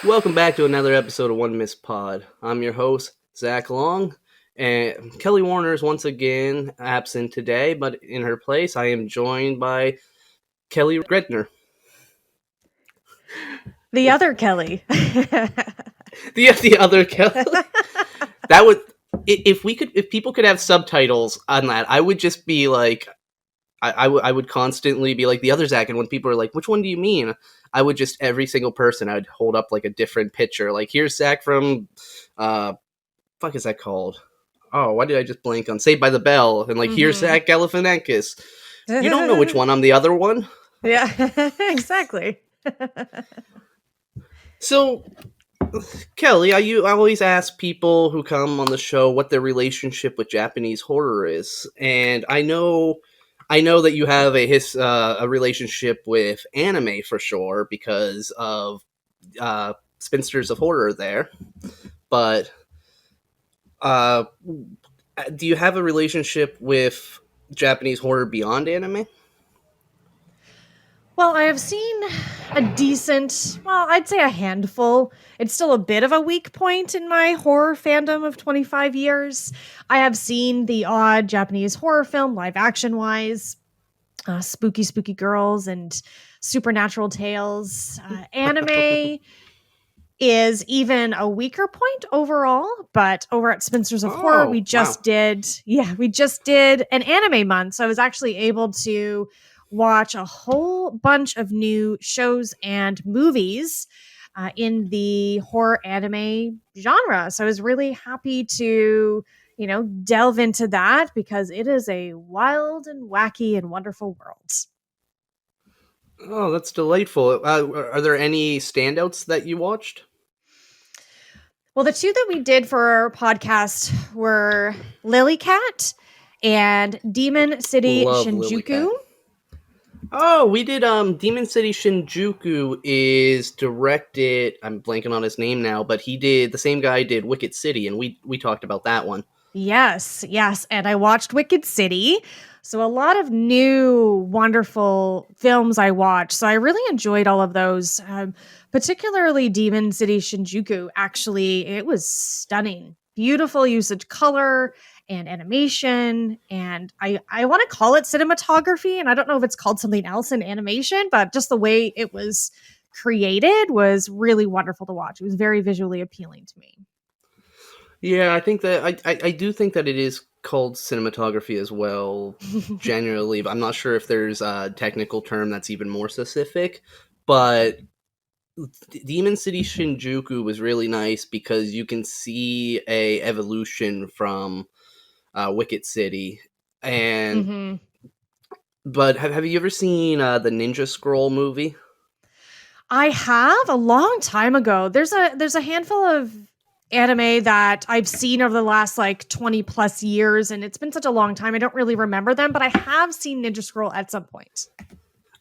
Welcome back to another episode of One Miss Pod. I'm your host, Zack Long, and Kelly Warner is once again absent today, but in her place, I am joined by Kelly Gredner. The other Kelly. The other Kelly. That would if people could have subtitles on that, I would just be like, I would constantly be like the other Zach, and when people are like, "Which one do you mean?" I would just every single person I'd hold up like a different picture. Like, here's Zach from, fuck is that called? Oh, why did I just blank on Saved by the Bell? And like, here's Zach Galifianakis. You don't know which one I'm the other one. Yeah, exactly. So, Kelly, I always ask people who come on the show what their relationship with Japanese horror is, and I know that you have a relationship with anime for sure because of Spinsters of Horror there, but do you have a relationship with Japanese horror beyond anime? Well, I have seen I'd say a handful. It's still a bit of a weak point in my horror fandom of 25 years. I have seen the odd Japanese horror film, live action wise, spooky girls and supernatural tales. Anime is even a weaker point overall, but over at Spinsters of Horror, we just did an anime month. So I was actually able to watch a whole bunch of new shows and movies in the horror anime genre. So I was really happy to, delve into that because it is a wild and wacky and wonderful world. Oh, that's delightful. Are there any standouts that you watched? Well, the two that we did for our podcast were Lily Cat and Demon City Shinjuku. Oh, we did Demon City Shinjuku is directed, I'm blanking on his name now, but the same guy did Wicked City, and we talked about that one. Yes, and I watched Wicked City. So a lot of new, wonderful films I watched. So I really enjoyed all of those, particularly Demon City Shinjuku. Actually, it was stunning. Beautiful usage color and animation. And I want to call it cinematography. And I don't know if it's called something else in animation, but just the way it was created was really wonderful to watch. It was very visually appealing to me. Yeah, I think that I do think that it is called cinematography as well, generally, but I'm not sure if there's a technical term that's even more specific. But Demon City Shinjuku was really nice because you can see a evolution from Wicked City, and but have you ever seen the Ninja Scroll movie? I have a long time ago. There's a handful of anime that I've seen over the last like 20 plus years, and it's been such a long time. I don't really remember them, but I have seen Ninja Scroll at some point.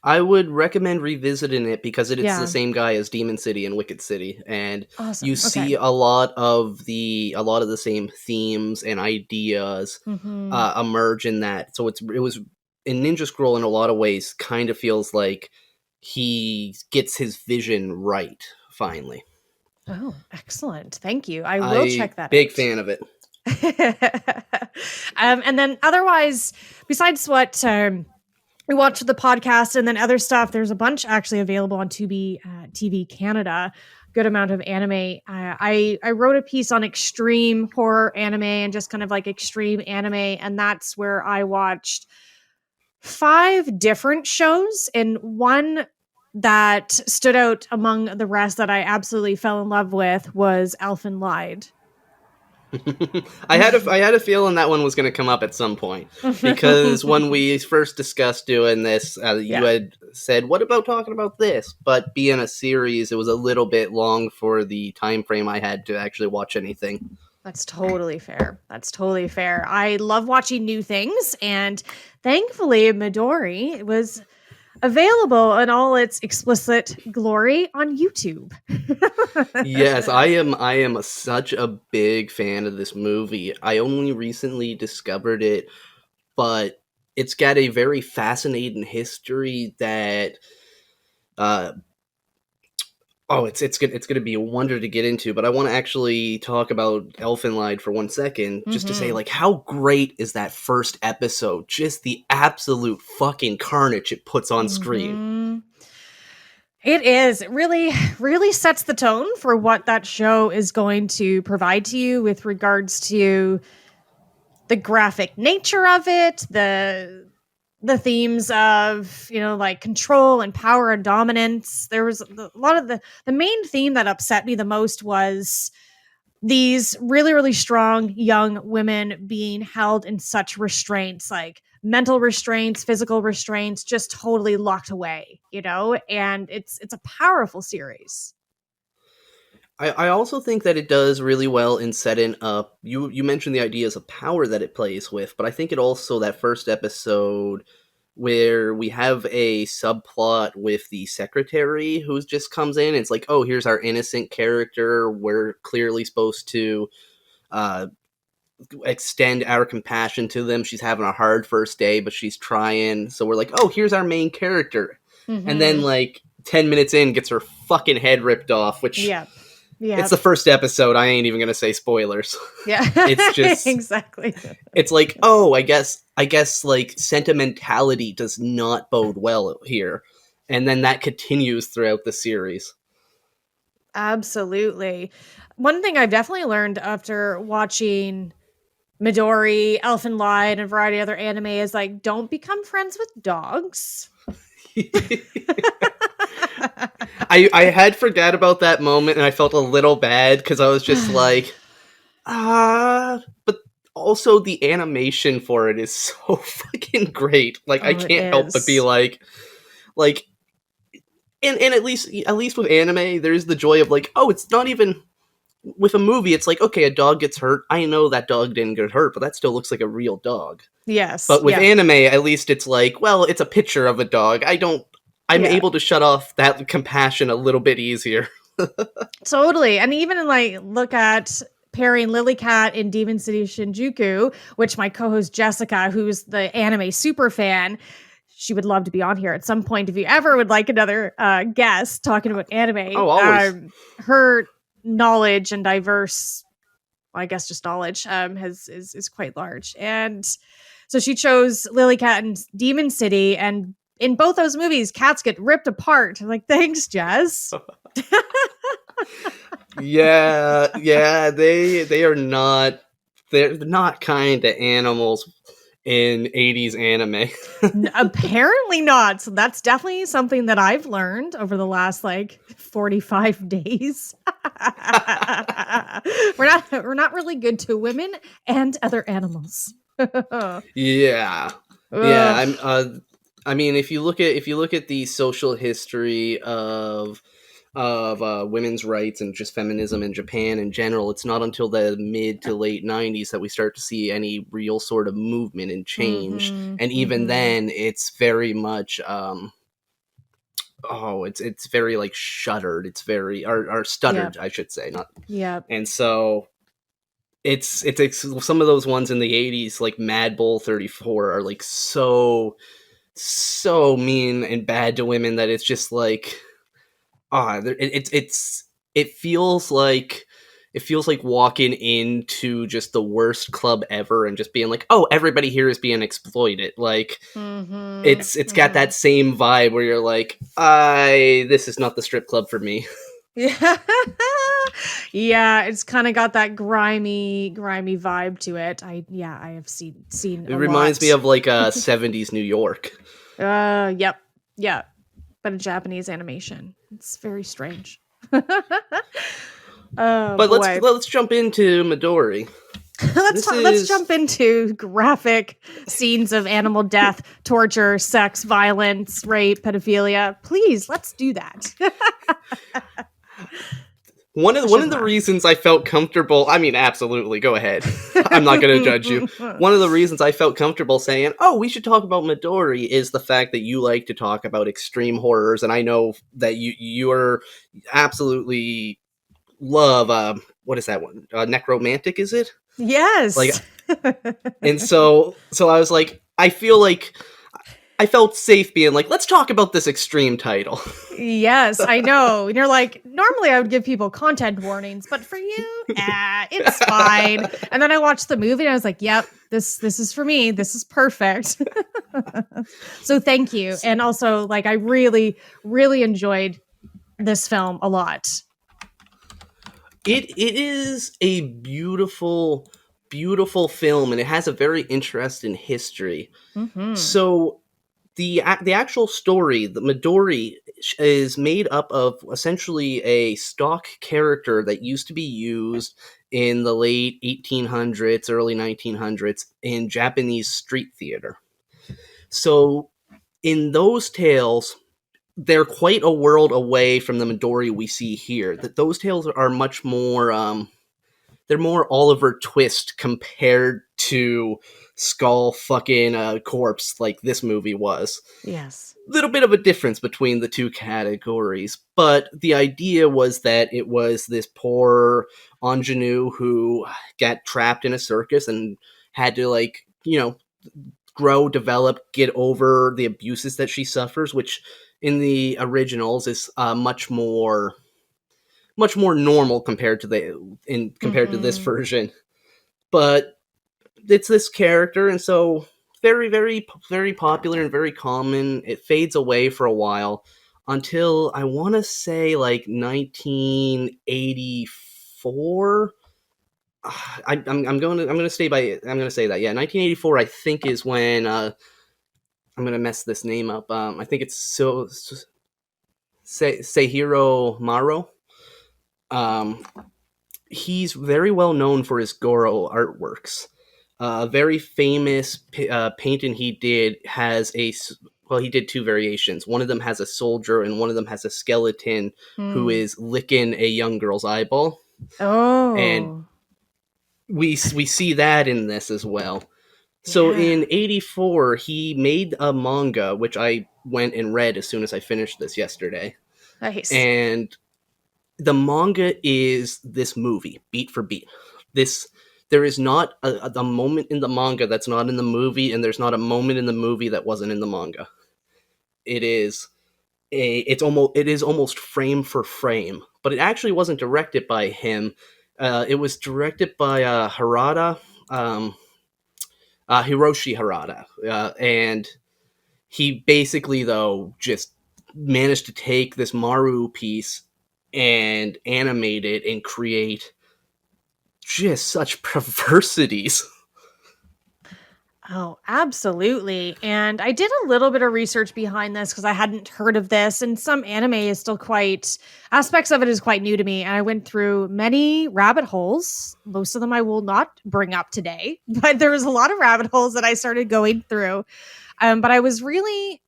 I would recommend revisiting it because it's the same guy as Demon City and Wicked City, and you see a lot of the same themes and ideas emerge in that. So it was in Ninja Scroll in a lot of ways kind of feels like he gets his vision right finally. Oh, excellent! Thank you. I will check that. Big fan of it. And then otherwise, besides what we watched the podcast and then other stuff, there's a bunch actually available on Tubi TV Canada. Good amount of anime. I wrote a piece on extreme horror anime and just kind of like extreme anime, and that's where I watched 5 different shows, and one that stood out among the rest that I absolutely fell in love with was Elfen Lied. I had a feeling that one was going to come up at some point because when we first discussed doing this, you had said, "What about talking about this?" But being a series, it was a little bit long for the time frame I had to actually watch anything. That's totally fair. I love watching new things, and thankfully, Midori was available in all its explicit glory on YouTube. Yes, I am such a big fan of this movie. I only recently discovered it, but it's got a very fascinating history that Oh, it's gonna be a wonder to get into, but I want to actually talk about Elfenlied for 1 second, just to say, Mm-hmm. like, how great is that first episode? Just the absolute fucking carnage it puts on screen. Mm-hmm. It is. It really sets the tone for what that show is going to provide to you with regards to the graphic nature of it, the themes of, like control and power and dominance. There was a lot of the main theme that upset me the most was these really, really strong young women being held in such restraints, like mental restraints, physical restraints, just totally locked away, and it's a powerful series. I also think that it does really well in setting up. You mentioned the ideas of power that it plays with, but I think it also, that first episode where we have a subplot with the secretary who just comes in. It's like, oh, here's our innocent character. We're clearly supposed to uh, extend our compassion to them. She's having a hard first day, but she's trying. So we're like, oh, here's our main character. And then, Mm-hmm. like, 10 minutes in, gets her fucking head ripped off, which Yep. it's Yep. the first episode. I ain't even going to say spoilers. Yeah. It's just, exactly. it's like, oh, I guess like sentimentality does not bode well here. And then that continues throughout the series. Absolutely. One thing I've definitely learned after watching Midori, Elfenlied, and a variety of other anime is like, don't become friends with dogs. I had forgot about that moment, and I felt a little bad because I was just like, but also the animation for it is so fucking great. Like, I Oh, it can't help but be is. like, and at least with anime, there's the joy of like, oh, it's not even with a movie. It's like, okay, a dog gets hurt. I know that dog didn't get hurt, but that still looks like a real dog. Yes. But with Yeah. anime, at least it's like, well, it's a picture of a dog. I'm Yeah. able to shut off that compassion a little bit easier. Totally. And even like look at pairing Lilycat in Demon City Shinjuku, which my co-host Jessica, who's the anime super fan, she would love to be on here at some point if you ever would like another guest talking about anime. Oh, always. Her knowledge and diverse, well, I guess just knowledge, is quite large. And so she chose Lilycat in Demon City, and in both those movies, cats get ripped apart. I'm like, thanks, Jess. Yeah, they are not, they're not kind to animals in 80s anime. Apparently not. So that's definitely something that I've learned over the last like 45 days. We're not really good to women and other animals. Yeah. Yeah, Ugh. I mean, if you look at the social history of women's rights and just feminism in Japan in general, it's not until the mid to late 90s that we start to see any real sort of movement and change. Mhm, And even mhm. then, it's very much it's very like shuttered. It's very, or stuttered, Yep. I should say, not. Yep. And so it's some of those ones in the 80s, like Mad Bull 34, are like so mean and bad to women that it's just like, it feels like, walking into just the worst club ever and just being like, oh, everybody here is being exploited. Like, Mhm, it's got mhm. that same vibe where you're like, I this is not the strip club for me. Yeah. Yeah, it's kind of got that grimy vibe to it. I have seen It a reminds me lot. of like a 70s New York. Yep. Yeah. But a Japanese animation. It's very strange. Oh But let's boy. let's jump into Midori. This Let's is jump into graphic scenes of animal death, torture, sex, violence, rape, pedophilia. Please, let's do that. one of the reasons I felt comfortable. I mean, absolutely, go ahead. I'm not going to judge you. One of the reasons I felt comfortable saying, "Oh, we should talk about Midori," is the fact that you like to talk about extreme horrors, and I know that you're absolutely love. What is that one? Necromantic, is it? Like, Yes. and so I was like, I feel like I felt safe being like, let's talk about this extreme title. Yes, I know. And you're like, normally I would give people content warnings, but for you, it's fine. And then I watched the movie and I was like, yep, this is for me. This is perfect. So thank you. And also, like, I really, really enjoyed this film a lot. It is a beautiful, beautiful film, and it has a very interesting history. Mm-hmm. So the actual story, the Midori, is made up of essentially a stock character that used to be used in the late 1800s, early 1900s in Japanese street theater. So in those tales, they're quite a world away from the Midori we see here. That those tales are much more they're more Oliver Twist compared to Skull fucking corpse like this movie was. Yes. Little bit of a difference between the two categories, but the idea was that it was this poor ingenue who got trapped in a circus and had to, like, grow, develop, get over the abuses that she suffers, which in the originals is much more normal compared to this version. But it's this character, and so very, very, very popular and very common. It fades away for a while until I want to say like 1984. I'm gonna say that, yeah, 1984 I think is when I'm gonna mess this name up. I think it's Suehiro Maruo. Um, he's very well known for his guro artworks. A very famous painting he did has he did two variations. One of them has a soldier, and one of them has a skeleton who is licking a young girl's eyeball. And Oh. we see that in this as well. So in 84, he made a manga, which I went and read as soon as I finished this yesterday. Nice. And the manga is this movie, beat for beat. There is not a moment in the manga that's not in the movie, and there's not a moment in the movie that wasn't in the manga. It is almost frame for frame, but it actually wasn't directed by him. It was directed by Hiroshi Harada, and he basically, though, just managed to take this Maru piece and animate it and create just such perversities. Oh, absolutely. And I did a little bit of research behind this because I hadn't heard of this. And some anime is still aspects of it is quite new to me. And I went through many rabbit holes. Most of them I will not bring up today, but there was a lot of rabbit holes that I started going through. But I was really,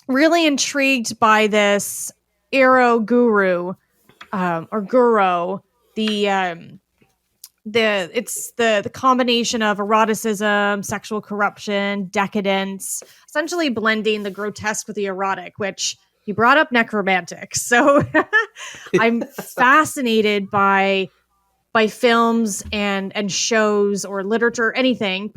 really intrigued by this Ero Guru or Guro, it's the combination of eroticism, sexual corruption, decadence, essentially blending the grotesque with the erotic, which you brought up necromantic. So I'm fascinated by films and shows or literature, anything,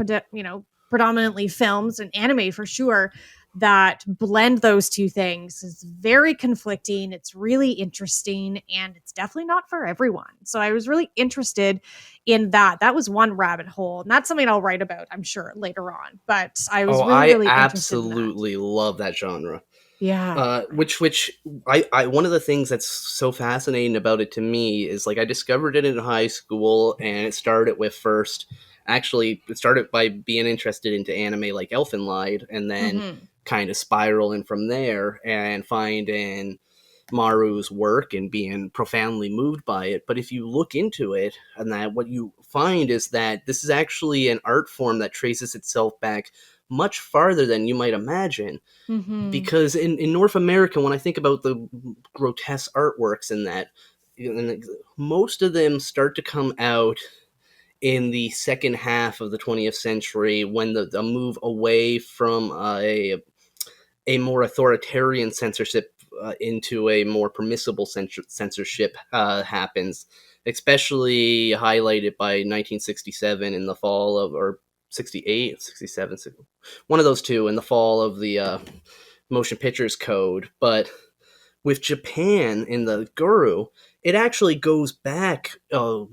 predominantly films and anime for sure, that blend those two things. Is very conflicting. It's really interesting, and it's definitely not for everyone. So I was really interested in that. That was one rabbit hole, and that's something I'll write about, I'm sure, later on. But I was really absolutely love that genre. Yeah. Which I one of the things that's so fascinating about it to me is, like, I discovered it in high school, and it started by being interested into anime like Elfenlied, and then kind of spiraling from there and finding Maru's work and being profoundly moved by it. But if you look into it, and that what you find is that this is actually an art form that traces itself back much farther than you might imagine. Because in North America, when I think about the grotesque artworks in that, most of them start to come out in the second half of the 20th century, when the move away from a more authoritarian censorship into a more permissible censorship happens, especially highlighted by 1967 in the fall of, or 68, 67, one of those two in the fall of the Motion Pictures Code. But with Japan in the guro, it actually goes back a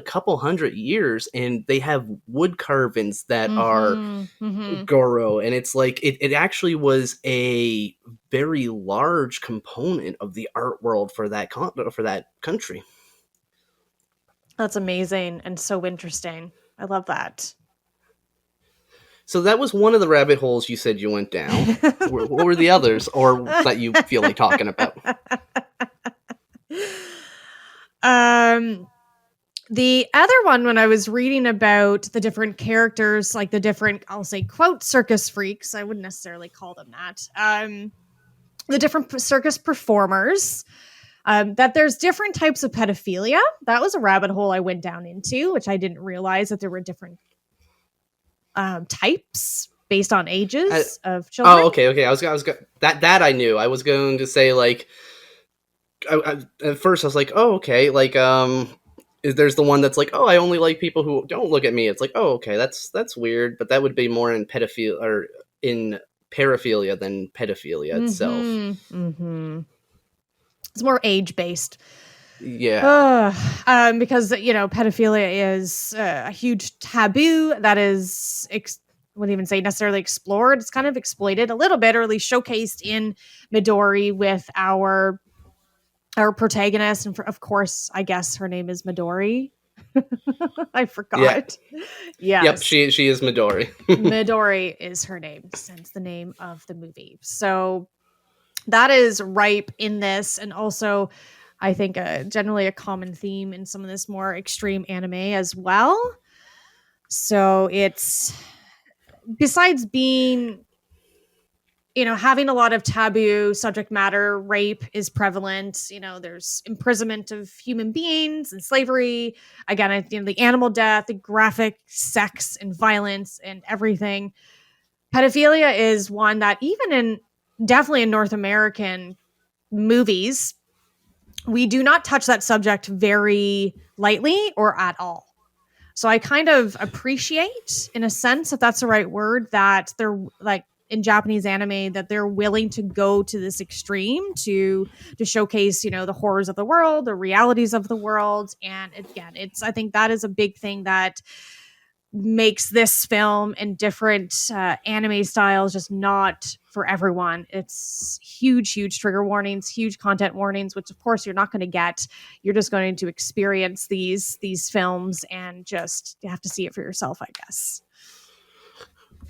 couple hundred years, and they have wood carvings that are guro, and it's like it actually was a very large component of the art world for that country. That's amazing and so interesting. I love that. So that was one of the rabbit holes you said you went down. What were the others, or that you feel like talking about? The other one, when I was reading about the different characters, like the different, I'll say, quote, circus freaks, I wouldn't necessarily call them that, the different circus performers, that there's different types of pedophilia. That was a rabbit hole I went down into, which I didn't realize that there were different types based on ages of children. Oh, okay. I was that I knew. I was going to say, like, at first I was like, oh, okay, like, there's the one that's like, oh, I only like people who don't look at me. It's like, oh, okay, that's weird, but that would be more in pedophilia or in paraphilia than pedophilia itself. It's more age based. Yeah. Because, pedophilia is a huge taboo that is, wouldn't even say necessarily explored. It's kind of exploited a little bit, or at least showcased in Midori with our protagonist. And of course, I guess her name is Midori. I forgot. Yeah. Yep, she is Midori. Midori is her name, since the name of the movie. So that is ripe in this, and also I think generally a common theme in some of this more extreme anime as well. So it's, besides being, having a lot of taboo subject matter, rape is prevalent. There's imprisonment of human beings and slavery. Again, the animal death, the graphic sex and violence and everything. Pedophilia is one that definitely in North American movies, we do not touch that subject very lightly or at all. So I kind of appreciate, in a sense, if that's the right word, that they're, like, in Japanese anime, that they're willing to go to this extreme to showcase, the horrors of the world, the realities of the world. And again, I think that is a big thing that makes this film and different anime styles just not for everyone. It's huge trigger warnings, huge content warnings, which of course you're not going to get. You're just going to experience these films, and just, you have to see it for yourself, I guess.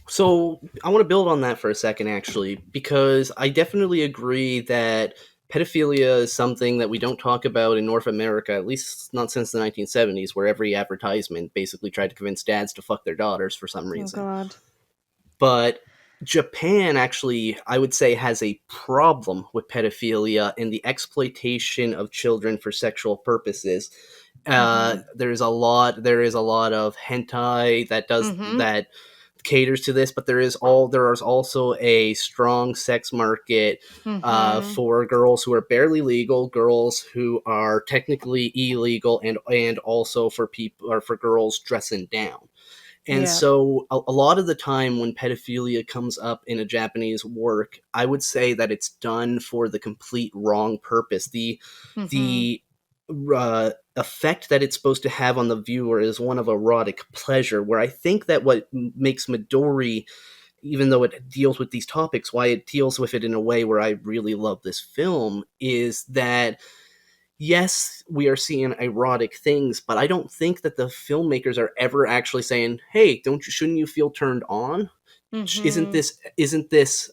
So I want to build on that for a second, actually, because I definitely agree that pedophilia is something that we don't talk about in North America, at least not since the 1970s, where every advertisement basically tried to convince dads to fuck their daughters for some reason. Oh, God. But Japan actually, I would say, has a problem with pedophilia and the exploitation of children for sexual purposes. There is a lot of hentai that does that caters to this, but there is also a strong sex market for girls who are barely legal, girls who are technically illegal, and also for people, or for girls dressing down. And so a lot of the time when pedophilia comes up in a Japanese work, I would say that it's done for the complete wrong purpose. The effect that it's supposed to have on the viewer is one of erotic pleasure, where I think that what makes Midori, even though it deals with these topics, why it deals with it in a way where I really love this film, is that yes, we are seeing erotic things, but I don't think that the filmmakers are ever actually saying, hey, shouldn't you feel turned on? Isn't this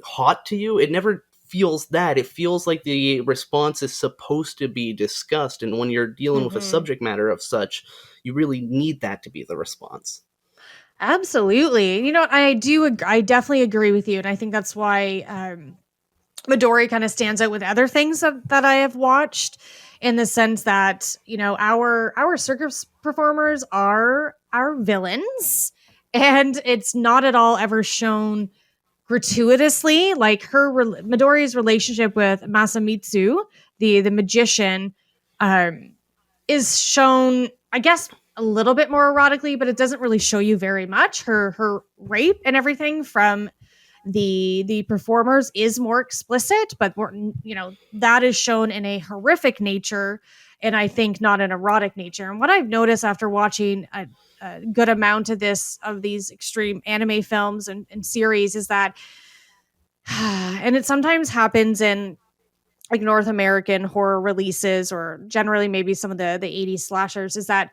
hot to you? It never feels that. It feels like the response is supposed to be discussed, and when you're dealing with a subject matter of such, you really need that to be the response. Absolutely. I definitely agree with you, and I think that's why Midori kind of stands out with other things that I have watched, in the sense that, our circus performers are our villains, and it's not at all ever shown gratuitously. Like Midori's relationship with Masamitsu, the magician, is shown, I guess, a little bit more erotically, but it doesn't really show you very much. Her rape and everything from the performers is more explicit, but more, that is shown in a horrific nature, and I think not an erotic nature. And what I've noticed after watching a good amount of these extreme anime films and series is that, and it sometimes happens in like North American horror releases, or generally maybe some of the 80s slashers, is that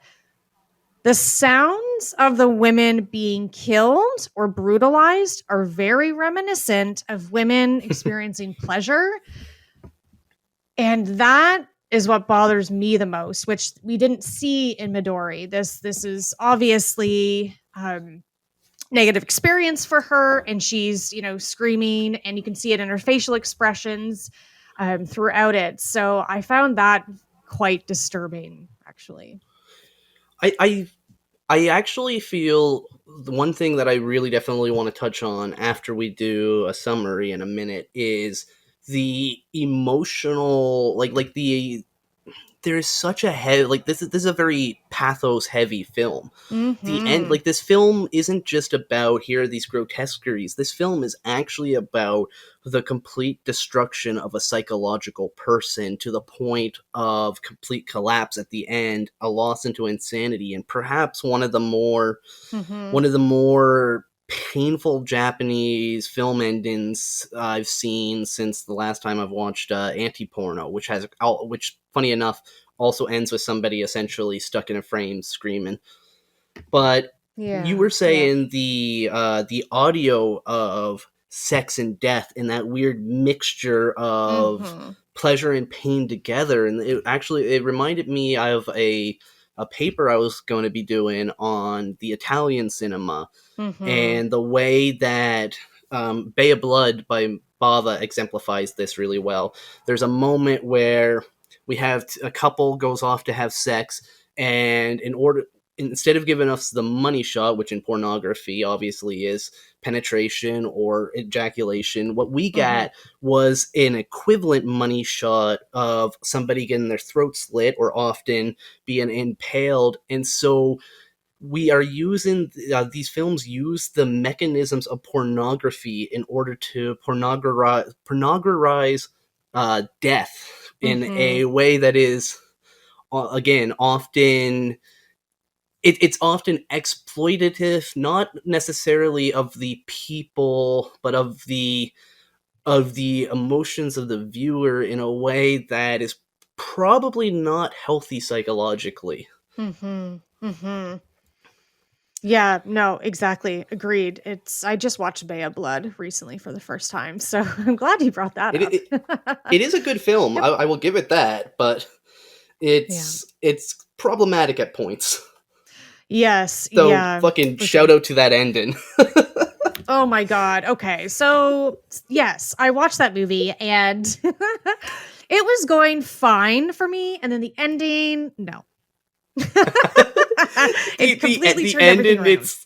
the sounds of the women being killed or brutalized are very reminiscent of women experiencing pleasure. And that is what bothers me the most, which we didn't see in Midori. This is obviously negative experience for her, and she's, screaming, and you can see it in her facial expressions throughout it. So I found that quite disturbing, actually. I actually feel the one thing that I really definitely want to touch on after we do a summary in a minute is the emotional, like the there is such a heavy, like this is a very pathos heavy film. The end, like this film isn't just about here are these grotesqueries. This film is actually about the complete destruction of a psychological person to the point of complete collapse at the end, a loss into insanity, and perhaps one of the more painful Japanese film endings I've seen since the last time I've watched Anti-Porno, which funny enough also ends with somebody essentially stuck in a frame screaming. But you were saying the audio of sex and death and that weird mixture of pleasure and pain together, and it reminded me of a paper I was going to be doing on the Italian cinema and the way that Bay of Blood by Bava exemplifies this really well. There's a moment where we have a couple goes off to have sex, and instead of giving us the money shot, which in pornography obviously is penetration or ejaculation, what we got was an equivalent money shot of somebody getting their throat slit or often being impaled. And so we are using these films use the mechanisms of pornography in order to pornographize death in a way that is again often it's often exploitative, not necessarily of the people, but of the emotions of the viewer in a way that is probably not healthy psychologically. Yeah, no, exactly. Agreed. I just watched Bay of Blood recently for the first time, so I'm glad you brought that up. It is a good film. Yep. I will give it that, but it's problematic at points. Yes. So fucking shout out to that ending. Oh my god. Okay. So yes, I watched that movie and it was going fine for me, and then the ending, no. the ending, it's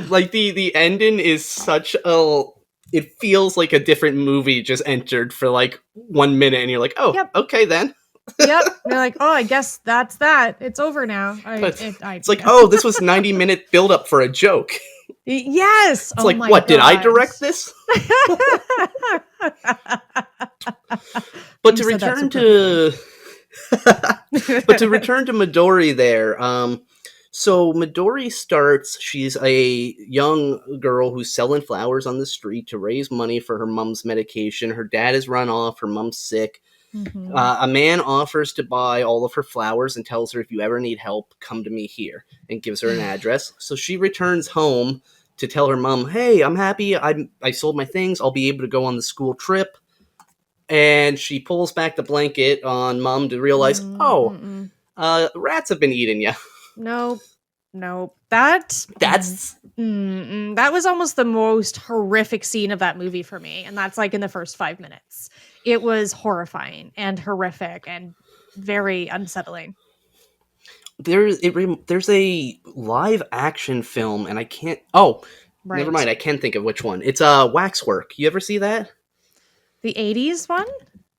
like the ending is such a, it feels like a different movie just entered for like 1 minute, and you're like, oh, okay then. Yep. You're like, oh, I guess that's that. It's over now. It's like, oh, this was 90-minute build up for a joke. Yes. It's like, what, did I direct this? But to return to Midori there, so Midori starts, she's a young girl who's selling flowers on the street to raise money for her mom's medication. Her dad has run off, her mom's sick. A man offers to buy all of her flowers and tells her, if you ever need help, come to me here, and gives her an address. So she returns home to tell her mom, hey, I'm happy, I sold my things, I'll be able to go on the school trip. And she pulls back the blanket on mom to realize, rats have been eating you. Nope. That was almost the most horrific scene of that movie for me, and that's like in the first 5 minutes. It was horrifying and horrific and very unsettling. There's a live action film, and I can't. Never mind. I can think of which one. It's Waxwork. You ever see that? The 80s one.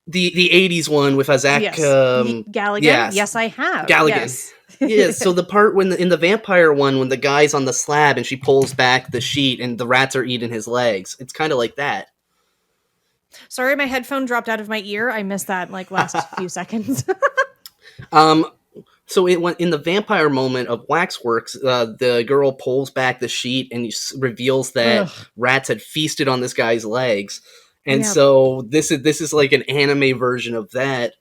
The 80s one with Zack Galligan. Yes. Yes, I have. Galligan. Yes. Yeah, so the part in the vampire one, when the guy's on the slab and she pulls back the sheet and the rats are eating his legs, it's kind of like that. Sorry, my headphone dropped out of my ear. I missed that like last few seconds. um, so in the vampire moment of Waxworks, the girl pulls back the sheet and reveals that Ugh. rats had feasted on this guy's legs, and Yep. so this is like an anime version of that,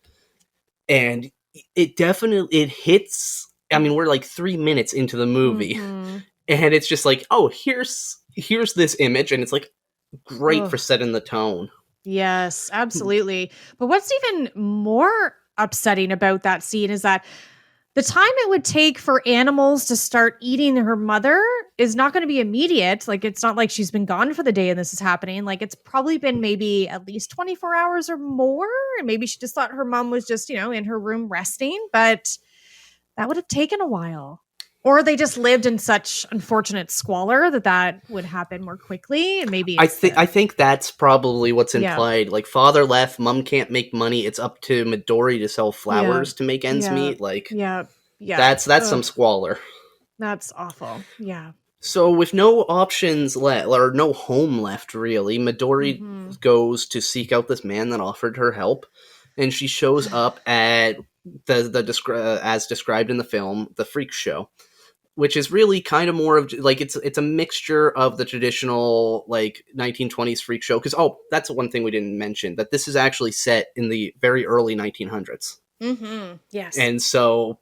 and it hits. I mean, we're like 3 minutes into the movie, Mm-hmm. and it's just like, oh, here's this image, and it's like great Ugh. for setting the tone. Yes, absolutely. But what's even more upsetting about that scene is that the time it would take for animals to start eating her mother is not going to be immediate. Like, it's not like she's been gone for the day and this is happening. Like, it's probably been maybe at least 24 hours or more. And maybe she just thought her mom was just, in her room resting, but that would have taken a while. Or they just lived in such unfortunate squalor that would happen more quickly. And maybe I think that's probably what's yeah. implied. Like, father left, mom can't make money. It's up to Midori to sell flowers to make ends meet. Like, yeah. that's some squalor. That's awful. Yeah. So with no options left, or no home left, really, Midori goes to seek out this man that offered her help, and she shows up at as described in the film, the freak show, which is really kind of more of like it's a mixture of the traditional like 1920s freak show. Because that's one thing we didn't mention, that this is actually set in the very early 1900s. Yes. And so,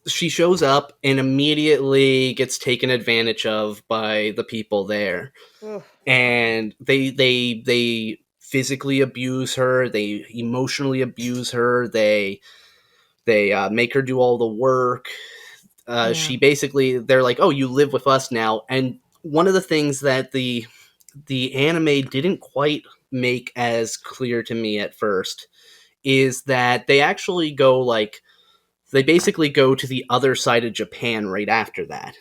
she shows up and immediately gets taken advantage of by the people there. Ugh. And they physically abuse her, they emotionally abuse her, they make her do all the work. She basically, they're like, oh, you live with us now. And one of the things that the anime didn't quite make as clear to me at first is that they actually go like, they basically go to the other side of Japan right after that.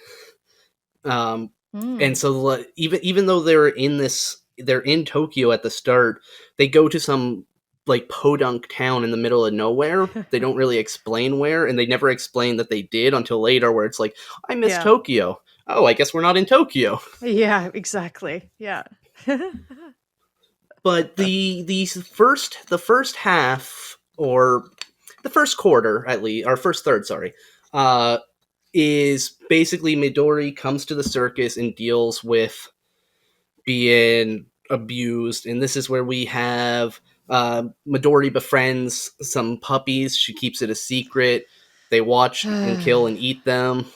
And so even though they're in Tokyo at the start, they go to some like podunk town in the middle of nowhere. They don't really explain where, and they never explain that they did until later, where it's like, I miss Tokyo. Oh, I guess we're not in Tokyo. Yeah, exactly. Yeah. But the first half, or the first quarter at least, or first third, sorry, is basically Midori comes to the circus and deals with being abused, and this is where we have Midori befriends some puppies. She keeps it a secret. They watch and kill and eat them.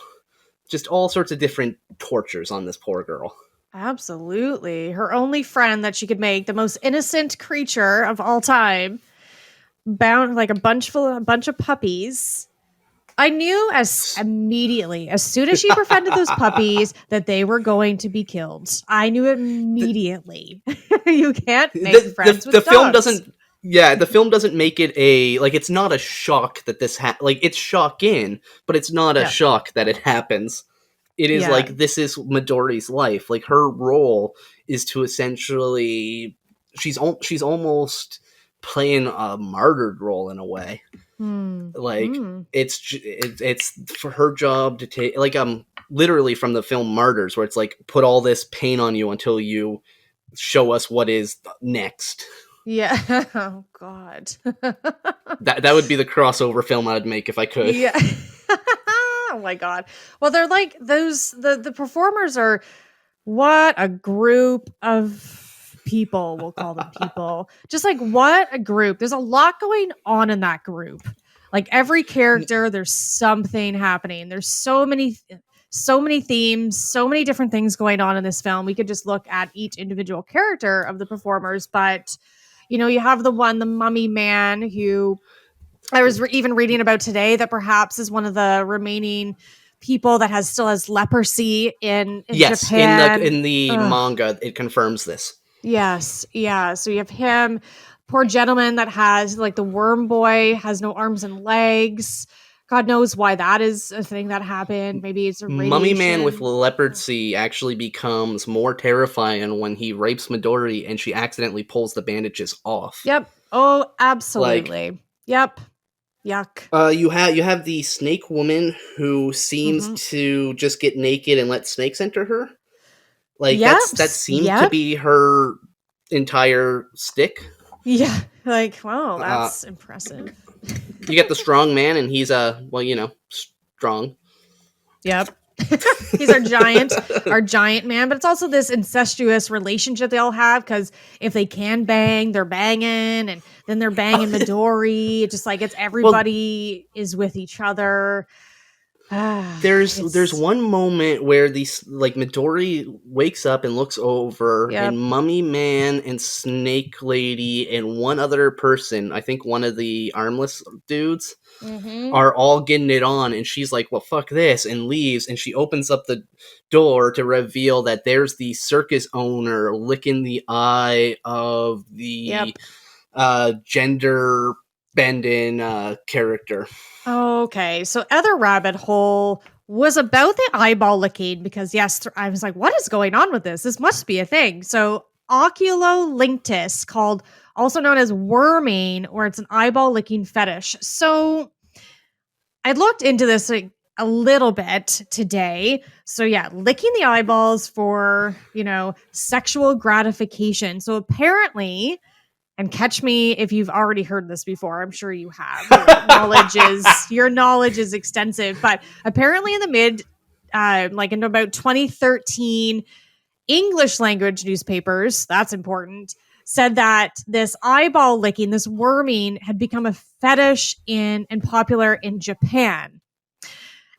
Just all sorts of different tortures on this poor girl. Absolutely. Her only friend that she could make, the most innocent creature of all time, bound like a bunch of puppies. I knew immediately, as soon as she befriended those puppies, that they were going to be killed. I knew immediately. You can't make friends with the dogs. film doesn't. Yeah, the film doesn't make it it's not a shock that this it's shocking, but it's not a shock that it happens. It is like, this is Midori's life. Like, her role is to essentially, she's almost playing a martyred role in a way. It's for her job to take, like, literally from the film Martyrs, where it's like, put all this pain on you until you show us what is next. Yeah. Oh God. that would be the crossover film I'd make if I could. Yeah. Oh my God. Well, they're like the performers are, what a group of people, we'll call them people. Just like, what a group. There's a lot going on in that group. Like, every character, there's something happening. There's so many themes, so many different things going on in this film. We could just look at each individual character of the performers, but you have the mummy man, who I was even reading about today, that perhaps is one of the remaining people that still has leprosy in Japan. in the manga, it confirms this. Yes, yeah. So you have him, poor gentleman that has, like, the worm boy has no arms and legs. God knows why that is a thing that happened. Maybe it's a radiation. Mummy man with leprosy actually becomes more terrifying when he rapes Midori and she accidentally pulls the bandages off. Yep. Oh, absolutely. Yep. Yuck. You have the snake woman who seems to just get naked and let snakes enter her. Like Yep. that seemed to Yep. be her entire stick. Yeah. Like, wow, Uh, that's impressive. you get the strong man, and he's strong. Yep. He's our giant man, but it's also this incestuous relationship they all have because if they can bang, they're banging, and then they're banging Midori. It's just like it's Well, everybody is with each other. there's one moment where these like Midori wakes up and looks over, Yep. and Mummy Man and Snake Lady and one other person, I think one of the armless dudes, are all getting it on, and she's like, well, fuck this, and leaves, and she opens up the door to reveal that there's the circus owner licking the eye of the gender bending character. Okay, so other rabbit hole was about the eyeball licking because yes, I was like, what is going on with this? This must be a thing. So oculolinctus, called also known as worming, or it's an eyeball licking fetish. So I looked into this like a little bit today. So yeah, licking the eyeballs for, sexual gratification. So apparently, and catch me if you've already heard this before. I'm sure you have. Your knowledge is extensive. But apparently, in the in about 2013, English language newspapers, that's important, said that this eyeball licking, this worming, had become a fetish and popular in Japan.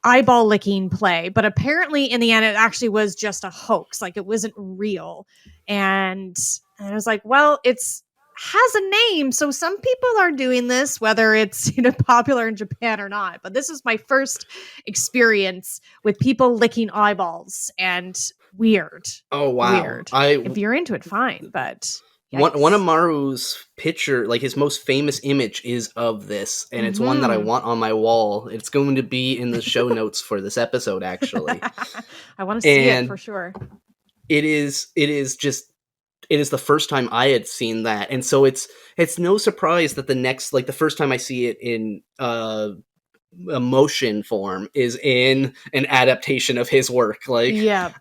Eyeball licking play, but apparently in the end it actually was just a hoax, like it wasn't real. And I was like, well, it's has a name, so some people are doing this, whether it's popular in Japan or not. But this is my first experience with people licking eyeballs, and weird. Oh wow! Weird. If you're into it, fine, but one of Maru's picture, like his most famous image, is of this, and it's one that I want on my wall. It's going to be in the show notes for this episode, actually. I want to see it for sure. It is the first time I had seen that, and so it's no surprise that the first time I see it in a motion form is in an adaptation of his work. Like,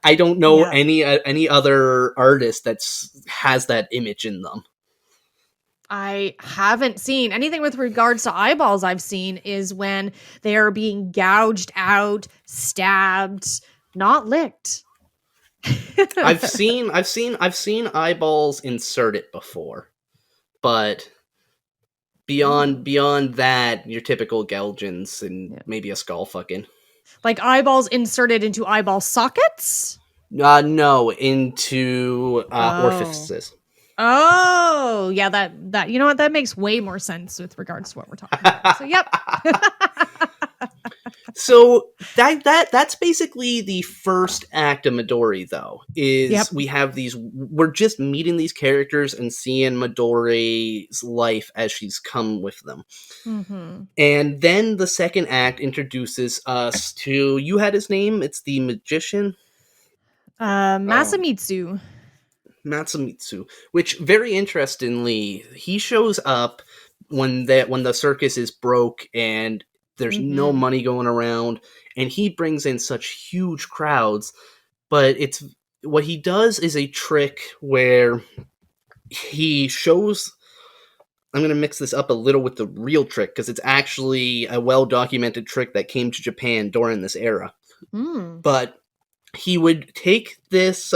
I don't know any other artist has that image in them. I haven't seen anything with regards to eyeballs. I've seen is when they are being gouged out, stabbed, not licked. I've seen eyeballs inserted before, but beyond that, your typical Gelgens and maybe a skull fucking. Like eyeballs inserted into eyeball sockets? No, into orifices. Oh, yeah, that you know what, that makes way more sense with regards to what we're talking about. So yep. So that's basically the first act of Midori, though, is we have we're just meeting these characters and seeing Midori's life as she's come with them. And then the second act introduces us to, you had his name, it's the magician? Masamitsu. Matsumitsu, which very interestingly, he shows up when the circus is broke and there's no money going around, and he brings in such huge crowds. But it's what he does is a trick where he shows. I'm going to mix this up a little with the real trick because it's actually a well-documented trick that came to Japan during this era. But he would take this.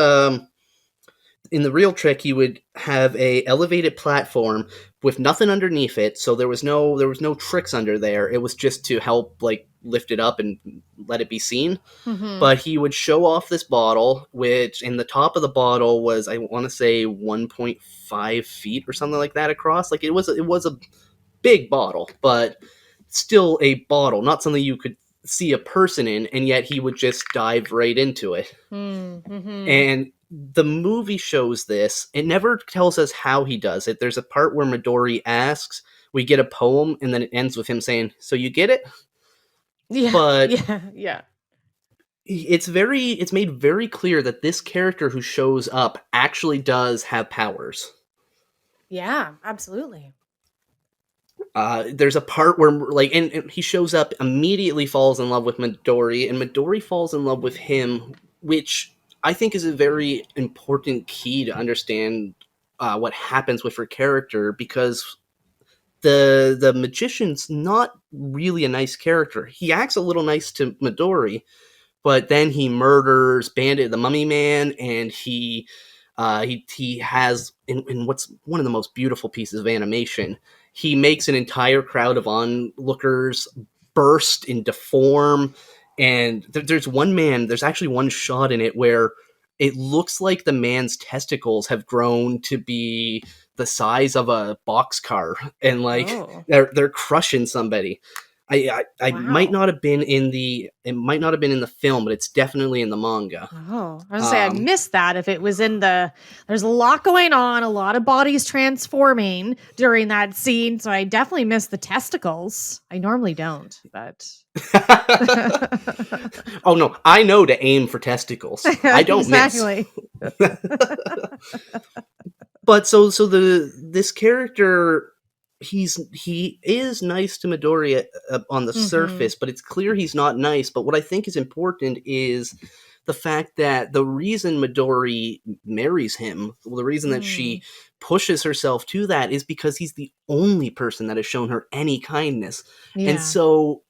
In the real trick, he would have a elevated platform with nothing underneath it, so there was no tricks under there. It was just to help like lift it up and let it be seen. But he would show off this bottle, which in the top of the bottle was, I want to say, 1.5 feet or something like that across. Like it was a big bottle, but still a bottle, not something you could see a person in, and yet he would just dive right into it. And the movie shows this. It never tells us how he does it. There's a part where Midori asks, we get a poem, and then it ends with him saying, so you get it? Yeah. But yeah. It's made very clear that this character who shows up actually does have powers. Yeah, absolutely. there's a part where like, and he shows up, immediately falls in love with Midori, and Midori falls in love with him, which I think is a very important key to understand what happens with her character, because the magician's not really a nice character. He acts a little nice to Midori, but then he murders Bandit the Mummy Man, and he has in what's one of the most beautiful pieces of animation. He makes an entire crowd of onlookers burst and deform, and there's actually one shot in it where it looks like the man's testicles have grown to be the size of a boxcar, and like they're crushing somebody. I might not have been in the film, but it's definitely in the manga. Oh, I was gonna say I missed that. If it was in there's a lot going on, a lot of bodies transforming during that scene, so I definitely missed the testicles. I normally don't, but oh no, I know to aim for testicles. I don't exactly. miss. But so this character, he is nice to Midori on the surface, but it's clear he's not nice. But what I think is important is the fact that the reason Midori marries him, the reason that she pushes herself to that, is because he's the only person that has shown her any kindness. Yeah. And so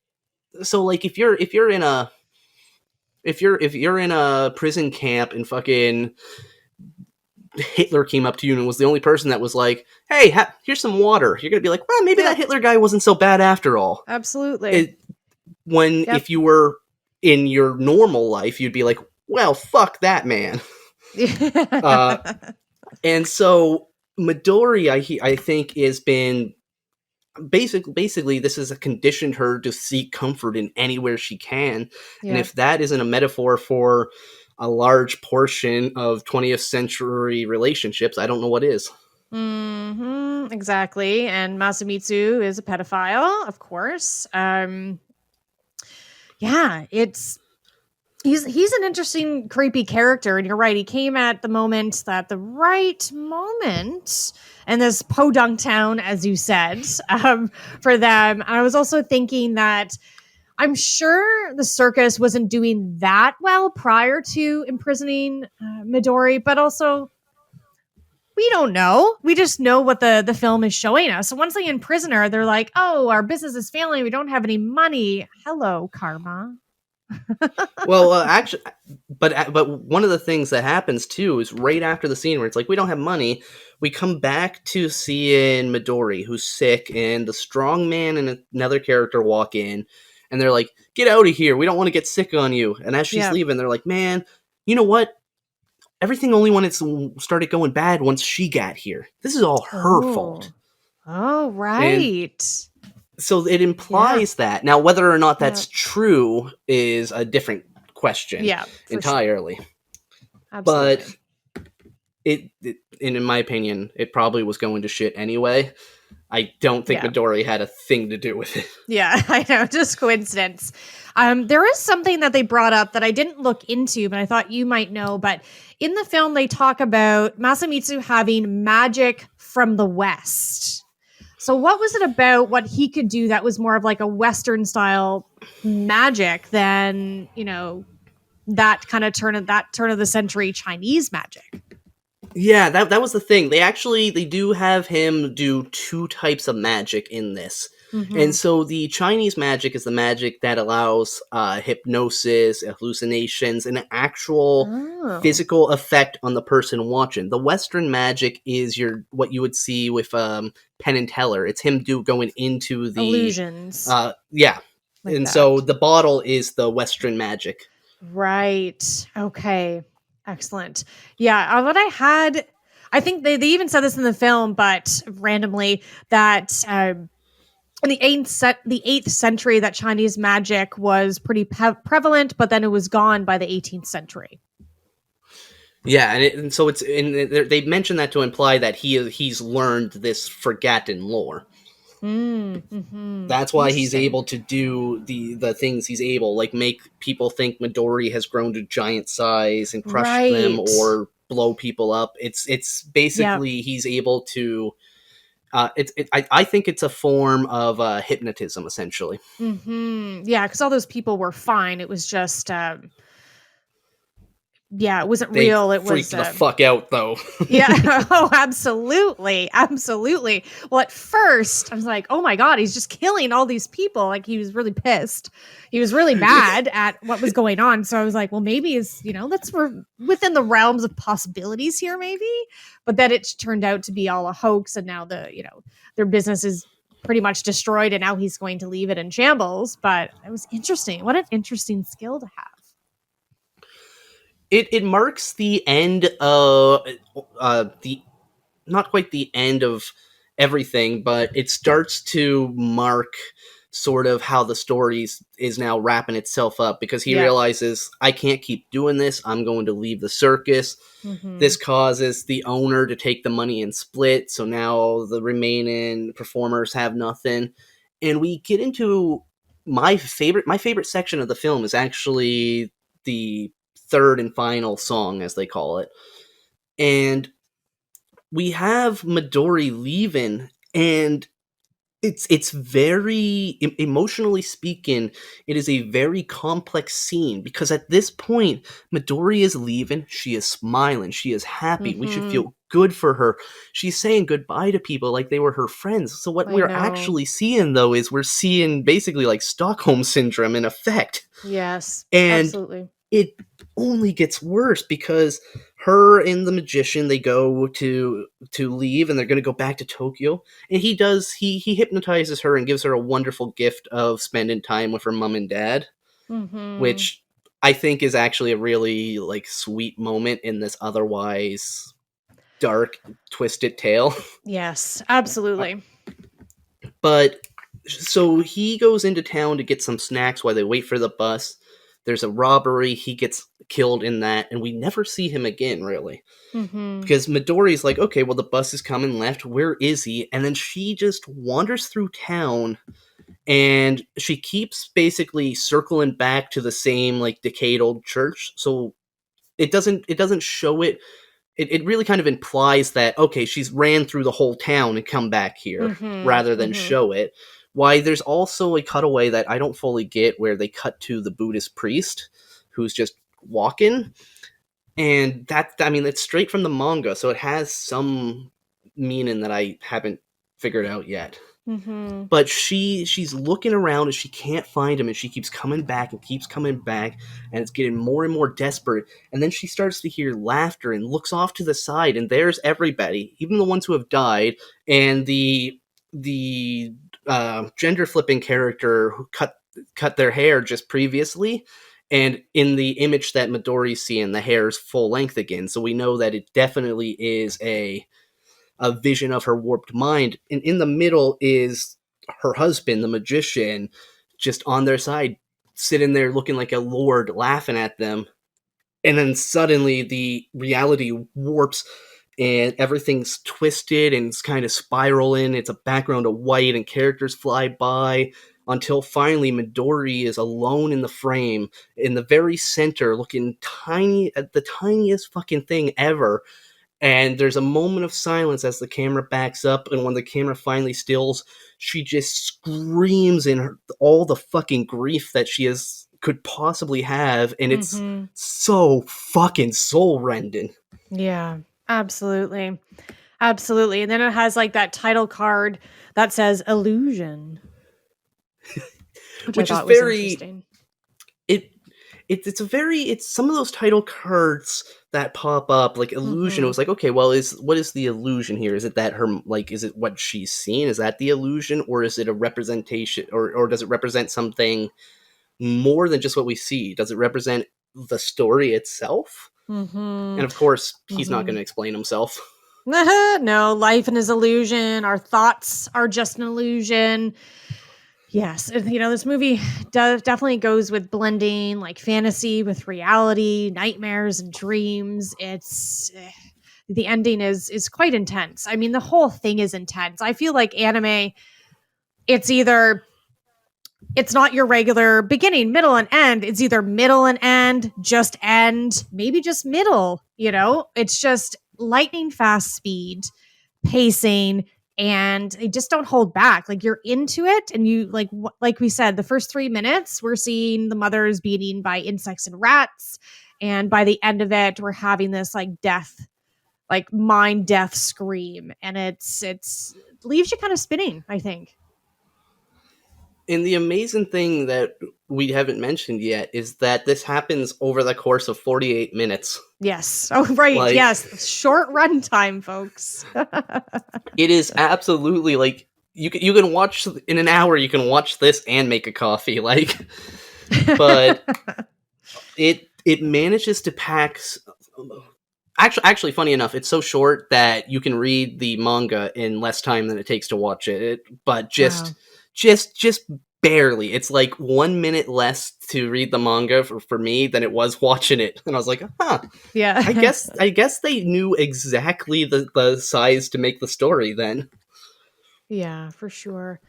like if you're in a prison camp and fucking Hitler came up to you and was the only person that was like, hey, here's some water, you're gonna be like, well, maybe that Hitler guy wasn't so bad after all. Absolutely. If you were in your normal life, you'd be like, well, fuck that man. And so Midori, I think, has been basically this has conditioned her to seek comfort in anywhere she can. And if that isn't a metaphor for a large portion of 20th century relationships, I don't know what is. Exactly. And Masamitsu is a pedophile, of course. He's an interesting, creepy character, and you're right. He came at the right moment, in this podunk town, as you said, for them. And I was also thinking that I'm sure the circus wasn't doing that well prior to imprisoning Midori, but also we don't know. We just know what the film is showing us. So once they imprison her, they're like, oh, our business is failing. We don't have any money. Hello, karma. Well, actually, but one of the things that happens too is right after the scene where it's like, we don't have money, we come back to seeing Midori, who's sick, and the strong man and another character walk in, and they're like, get out of here, we don't want to get sick on you. And as she's leaving, they're like, man, you know what? Everything only when it started going bad once she got here. This is all her fault. Oh, right. So it implies that. Now, whether or not that's true is a different question. Yeah, entirely. Sure. Absolutely. But in my opinion, it probably was going to shit anyway. I don't think Midori had a thing to do with it. Yeah, I know. Just coincidence. There is something that they brought up that I didn't look into, but I thought you might know. But in the film, they talk about Masamitsu having magic from the West. So what was it about what he could do that was more of like a Western style magic than, that kind of turn of the century Chinese magic? Yeah, that was the thing. They do have him do two types of magic in this. And so the Chinese magic is the magic that allows hypnosis, hallucinations, and an actual physical effect on the person watching. The Western magic is what you would see with Penn and Teller. It's him going into the illusions. So the bottle is the Western magic. Right. Okay. Excellent. Yeah. I think they even said this in the film, but randomly, that in the 8th century, that Chinese magic was pretty prevalent, but then it was gone by the 18th century. Yeah, and so they mention that to imply that he's learned this forgotten lore. That's why he's able to do the things he's able, like make people think Midori has grown to giant size and crush them or blow people up. It's basically he's able to I think it's a form of hypnotism, essentially. Yeah, because all those people were fine. It was just, it wasn't They real. It freaked was, the fuck out, though. yeah. Oh, absolutely. Absolutely. Well, at first, I was like, oh my God, he's just killing all these people. Like, he was really pissed. He was really mad at what was going on. So I was like, well, maybe we're within the realms of possibilities here, maybe. But then it turned out to be all a hoax. And now their business is pretty much destroyed. And now he's going to leave it in shambles. But it was interesting. What an interesting skill to have. It marks the end of the not quite the end of everything, but it starts to mark sort of how the story is now wrapping itself up, because he realizes, I can't keep doing this. I'm going to leave the circus. This causes the owner to take the money and split, so now the remaining performers have nothing. And we get into my favorite section of the film is actually the third and final song, as they call it. And we have Midori leaving, and it's very emotionally speaking, it is a very complex scene, because at this point Midori is leaving, she is smiling, she is happy, we should feel good for her, she's saying goodbye to people like they were her friends. So what we're actually seeing, though, is we're seeing basically like Stockholm syndrome in effect. Yes, and absolutely. It only gets worse, because her and the magician, they go to leave, and they're going to go back to Tokyo. And he hypnotizes her and gives her a wonderful gift of spending time with her mom and dad, which I think is actually a really like sweet moment in this otherwise dark, twisted tale. Yes, absolutely. But so he goes into town to get some snacks while they wait for the bus. There's a robbery. He gets killed in that, and we never see him again, really. Because Midori's like, okay, well, the bus is coming left. Where is he? And then she just wanders through town, and she keeps basically circling back to the same, like, decayed old church. So it doesn't show it. It really kind of implies that, okay, she's ran through the whole town and come back here, rather than show it. Why, there's also a cutaway that I don't fully get, where they cut to the Buddhist priest who's just walking. And it's straight from the manga, so it has some meaning that I haven't figured out yet. But she's looking around and she can't find him, and she keeps coming back, and it's getting more and more desperate. And then she starts to hear laughter and looks off to the side, and there's everybody, even the ones who have died, and the gender flipping character who cut their hair just previously. And in the image that Midori's seeing, the hair's full length again, so we know that it definitely is a vision of her warped mind. And in the middle is her husband, the magician, just on their side, sitting there looking like a lord, laughing at them. And then suddenly the reality warps, and everything's twisted and it's kind of spiraling. It's a background of white, and characters fly by, until finally Midori is alone in the frame, in the very center, looking tiny, at the tiniest fucking thing ever. And there's a moment of silence as the camera backs up, and when the camera finally stills, she just screams in all the fucking grief that she could possibly have, and it's so fucking soul-rending. Yeah, absolutely. Absolutely. And then it has like that title card that says illusion. Which is very interesting. It's some of those title cards that pop up, like illusion. It was like, okay, well, what is the illusion here? Is it that her, like, is it what she's seeing? Is that the illusion, or is it a representation, or does it represent something more than just what we see? Does it represent the story itself? And of course, he's not going to explain himself. No, life is an illusion. Our thoughts are just an illusion. Yes, this movie definitely goes with blending like fantasy with reality, nightmares and dreams. It's the ending is quite intense. I mean, the whole thing is intense. I feel like anime, it's not your regular beginning, middle, and end. It's either middle and end, just end, maybe just middle. It's just lightning fast speed, pacing, and they just don't hold back. Like, you're into it, and you like we said, the first 3 minutes we're seeing the mothers being eaten by insects and rats, and by the end of it we're having this like death, like mind death scream, and it's leaves you kind of spinning, I think. And the amazing thing that we haven't mentioned yet is that this happens over the course of 48 minutes. Yes. Oh, right. Like, yes. Short run time, folks. it is absolutely like you can watch in an hour. You can watch this and make a coffee, like. But it manages to pack. Actually, funny enough, it's so short that you can read the manga in less time than it takes to watch it. But just barely. It's like 1 minute less to read the manga for me than it was watching it. And I was like, huh. Yeah. I guess they knew exactly the size to make the story then. Yeah, for sure.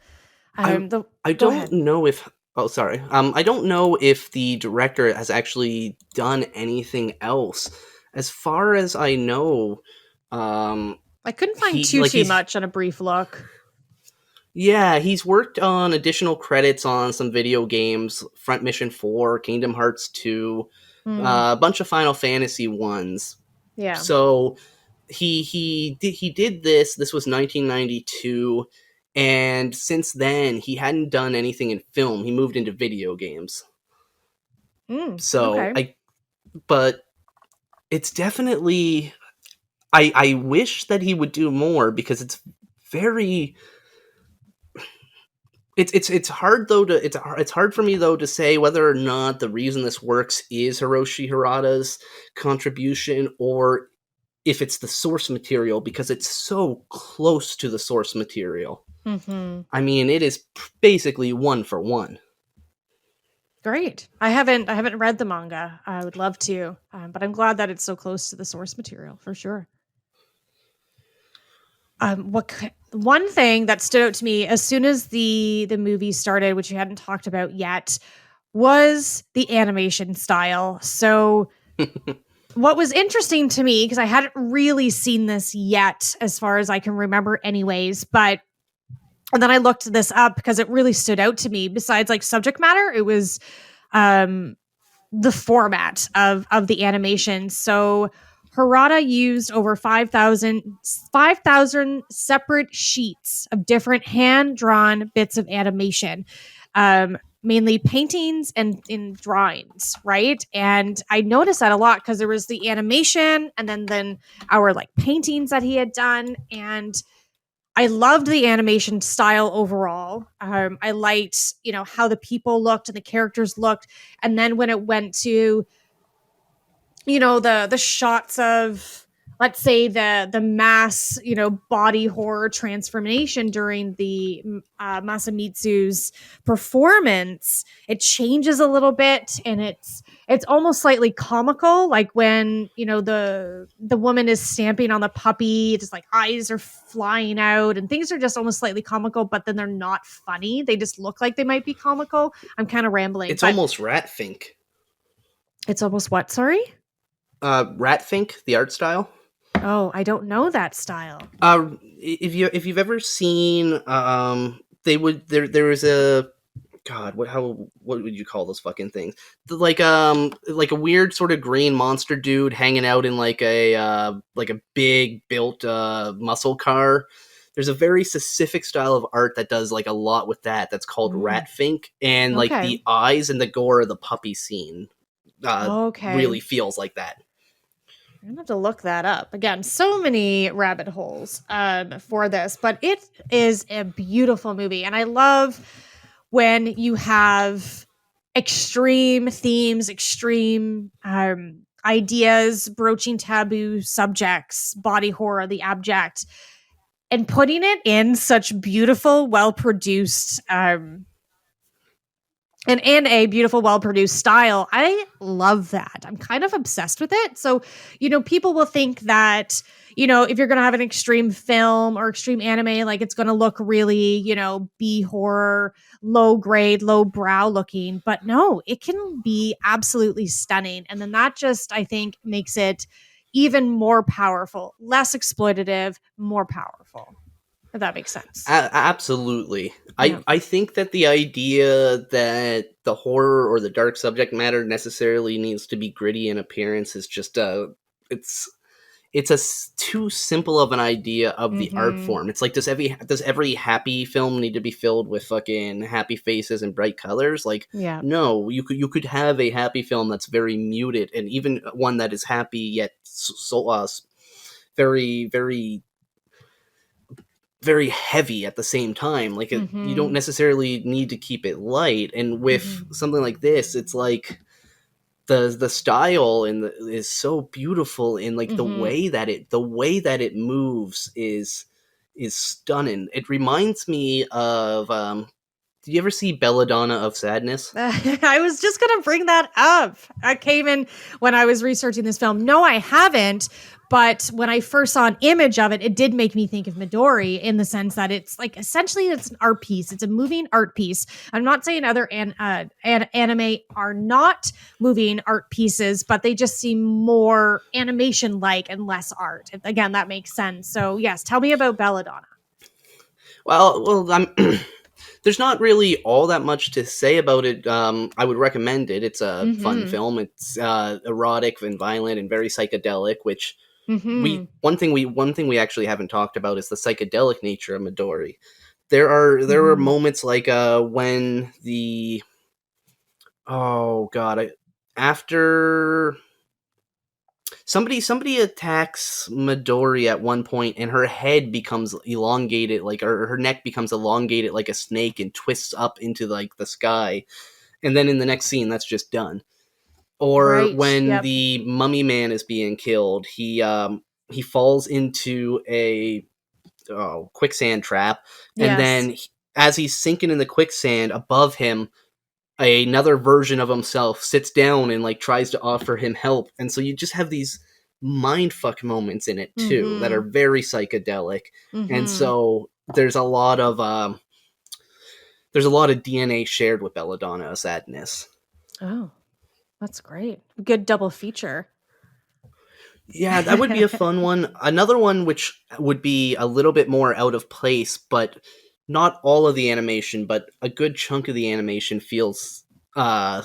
I don't know if I don't know if the director has actually done anything else. As far as I know, I couldn't find too much on a brief look. Yeah, he's worked on additional credits on some video games, Front Mission 4, Kingdom Hearts 2, a bunch of Final Fantasy ones. Yeah. So he did this. This was 1992, and since then he hadn't done anything in film. He moved into video games. But it's definitely. I wish that he would do more because it's very. It's hard though to it's hard for me though to say whether or not the reason this works is Hiroshi Harada's contribution or if it's the source material, because it's so close to the source material. Mm-hmm. I mean, it is basically 1 for 1. Great. I haven't read the manga. I would love to, but I'm glad that it's so close to the source material for sure. One thing that stood out to me as soon as the movie started, which we hadn't talked about yet, was the animation style. So what was interesting to me, because I hadn't really seen this yet as far as I can remember anyways, and then I looked this up because it really stood out to me. Besides like subject matter, it was the format of the animation. So Harada used over 5,000 separate sheets of different hand-drawn bits of animation, mainly paintings and in drawings, right? And I noticed that a lot because there was the animation and then our like paintings that he had done, and I loved the animation style overall. I liked, how the people looked and the characters looked, and then when it went to the shots of, let's say, the mass, body horror transformation during the Masamitsu's performance, it changes a little bit, and it's almost slightly comical, like when the woman is stamping on the puppy, just like eyes are flying out and things are just almost slightly comical, but then they're not funny. They just look like they might be comical. I'm kind of rambling. It's almost Ratfink. It's almost what? Sorry? Ratfink, the art style. Oh, I don't know that style. If you've ever seen, there was a, God, what would you call those fucking things? Like a weird sort of green monster dude hanging out in like a big built muscle car. There's a very specific style of art that does like a lot with that. That's called Ratfink, and like the eyes and the gore of the puppy scene really feels like that. I'm gonna have to look that up. Again, so many rabbit holes for this, but it is a beautiful movie. And I love when you have extreme themes, extreme ideas, broaching taboo subjects, body horror, the abject, and putting it in such beautiful, well-produced and in a beautiful, well-produced style. I love that. I'm kind of obsessed with it. So, people will think that, if you're going to have an extreme film or extreme anime, like it's going to look really, B horror, low grade, low brow looking. But no, it can be absolutely stunning. And then that just, I think, makes it even more powerful, less exploitative, more powerful. If that makes sense. Absolutely. Yeah. I think that the idea that the horror or the dark subject matter necessarily needs to be gritty in appearance is just it's too simple of an idea of the art Mm-hmm. form. It's like, does every happy film need to be filled with fucking happy faces and bright colors? Like, Yeah. no, you could have a happy film that's very muted, and even one that is happy yet very very very heavy at the same time. Like, you don't Mm-hmm. necessarily need to keep it light. And with Mm-hmm. something like this, it's like the style is so beautiful, and like Mm-hmm. the way that it moves is stunning. It reminds me of did you ever see Belladonna of Sadness? I was just going to bring that up. I came in when I was researching this film. No, I haven't. But when I first saw an image of it, it did make me think of Midori in the sense that it's like essentially it's an art piece. It's a moving art piece. I'm not saying other anime are not moving art pieces, but they just seem more animation like and less art. Again, that makes sense. So yes, tell me about Belladonna. Well, I'm there's not really all that much to say about it. I would recommend it. It's a fun Mm-hmm. film. It's erotic and violent and very psychedelic, which Mm-hmm. one thing we actually haven't talked about is the psychedelic nature of Midori. There are Mm-hmm. moments like when the oh god, after somebody attacks Midori at one point, and her head becomes elongated, like, or her neck becomes elongated like a snake and twists up into like the sky, and then in the next scene that's just done. Or Right. when Yep. the mummy man is being killed, he falls into a quicksand trap, and Yes. then as he's sinking in the quicksand above him, another version of himself sits down and like tries to offer him help, and so you just have these mindfuck moments in it too that are Mm-hmm. very psychedelic. And Mm-hmm. so there's a lot of DNA shared with Belladonna of Sadness. Oh, that's great. Good double feature. Yeah, that would be a fun one. Another one which would be a little bit more out of place, but not all of the animation, but a good chunk of the animation feels uh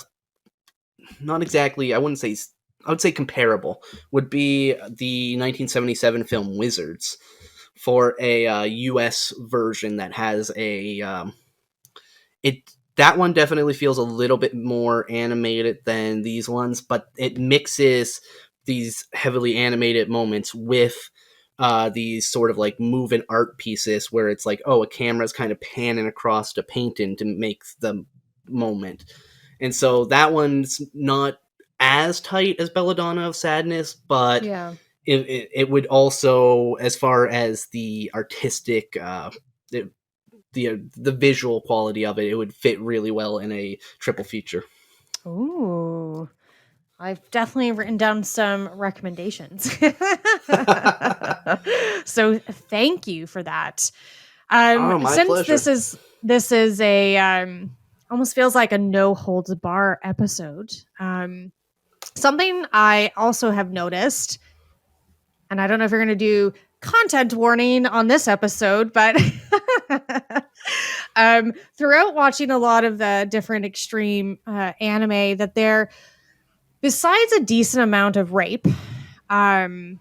not exactly, I would say comparable, would be the 1977 film Wizards, for a US version that has a it that one definitely feels a little bit more animated than these ones, but it mixes these heavily animated moments with these sort of like moving art pieces where it's like, oh, a camera's kind of panning across the painting to make the moment. And so that one's not as tight as Belladonna of Sadness, but Yeah. it would also, as far as the artistic the the visual quality of it, it would fit really well in a triple feature. Ooh. I've definitely written down some recommendations. So thank you for that. Oh, my Since pleasure. this is a almost feels like a no holds bar episode. Something I also have noticed, and I don't know if you're going to do content warning on this episode, but throughout watching a lot of the different extreme anime, that there, besides a decent amount of rape, um,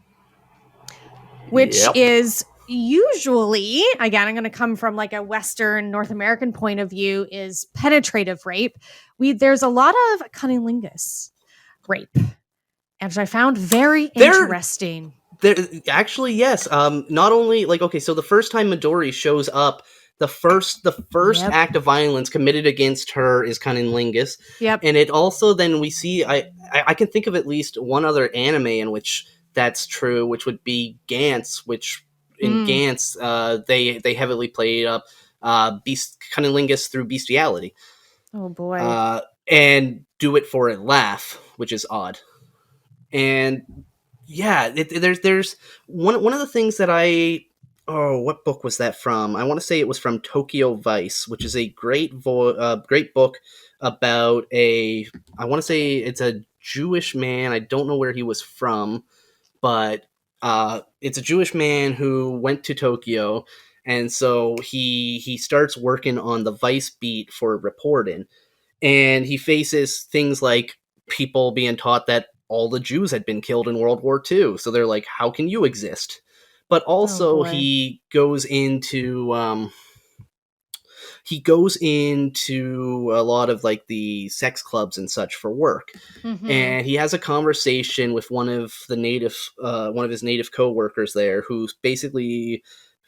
which Yep. is usually, again, I'm going to come from like a Western North American point of view, is penetrative rape. There's a lot of cunnilingus rape, which I found very There interesting. there actually, yes. Not only, like, okay, so the first time Midori shows up, the first Yep. act of violence committed against her is cunnilingus. Yep. And it also, then we see, I can think of at least one other anime in which that's true, which would be Gantz, which in Mm. Gantz, they heavily played up beast cunnilingus through bestiality, Oh boy. uh, and do it for a laugh, which is odd. And yeah, there's one of the things that what book was that from? I want to say it was from Tokyo Vice, which is a great book about I want to say it's a Jewish man. I don't know where he was from, but it's a Jewish man who went to Tokyo, and so he starts working on the Vice beat for reporting, and he faces things like people being taught that all the Jews had been killed in World War II, so they're like, how can you exist? But Oh also boy. he goes into a lot of like the sex clubs and such for work, Mm-hmm. and he has a conversation with one of his native coworkers there, who basically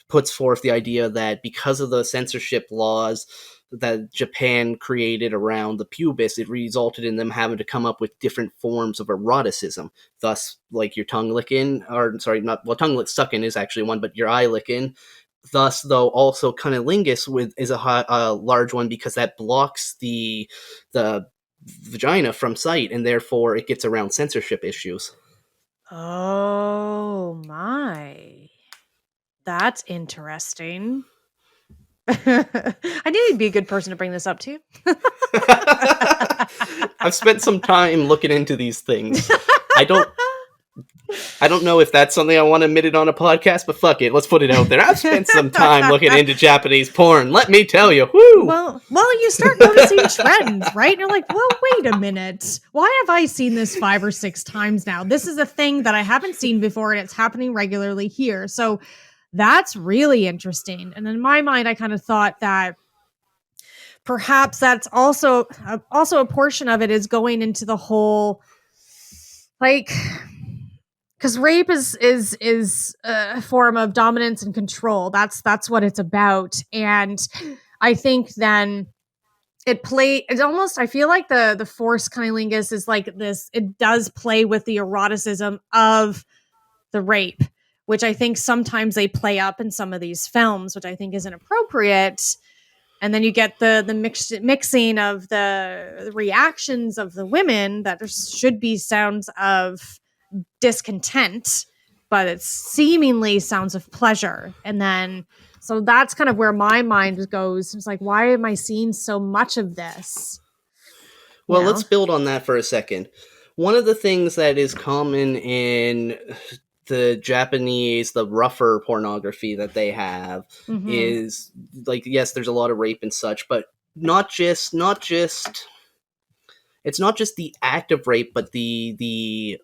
puts forth the idea that because of the censorship laws that Japan created around the pubis, it resulted in them having to come up with different forms of eroticism. Thus, like your tongue licking, or sorry, not well, tongue lick sucking is actually one, but your eye licking. Thus, though, also cunnilingus is a large one because that blocks the vagina from sight, and therefore it gets around censorship issues. Oh my. That's interesting. I knew you'd be a good person to bring this up to. I've spent some time looking into these things. I don't know if that's something I want to admit it on a podcast, but fuck it, let's put it out there. I've spent some time looking into Japanese porn. Let me tell you, whoo! Well, you start noticing trends, right? And you're like, well, wait a minute. Why have I seen this 5 or 6 times now? This is a thing that I haven't seen before, and it's happening regularly here. So that's really interesting. And in my mind, I kind of thought that perhaps that's also a portion of it is going into the whole, like, because rape is a form of dominance and control. That's what it's about. And I think then it's almost, I feel like the forced cunnilingus is like this, it does play with the eroticism of the rape, which I think sometimes they play up in some of these films, which I think is inappropriate. And then you get the mixing of the reactions of the women that there should be sounds of discontent, but it's seemingly sounds of pleasure. And then, so that's kind of where my mind goes. It's like, why am I seeing so much of this? Well, let's build on that for a second. One of the things that is common in the Japanese, the rougher pornography that they have, is like, yes, there's a lot of rape and such, but not just it's not just the act of rape, but the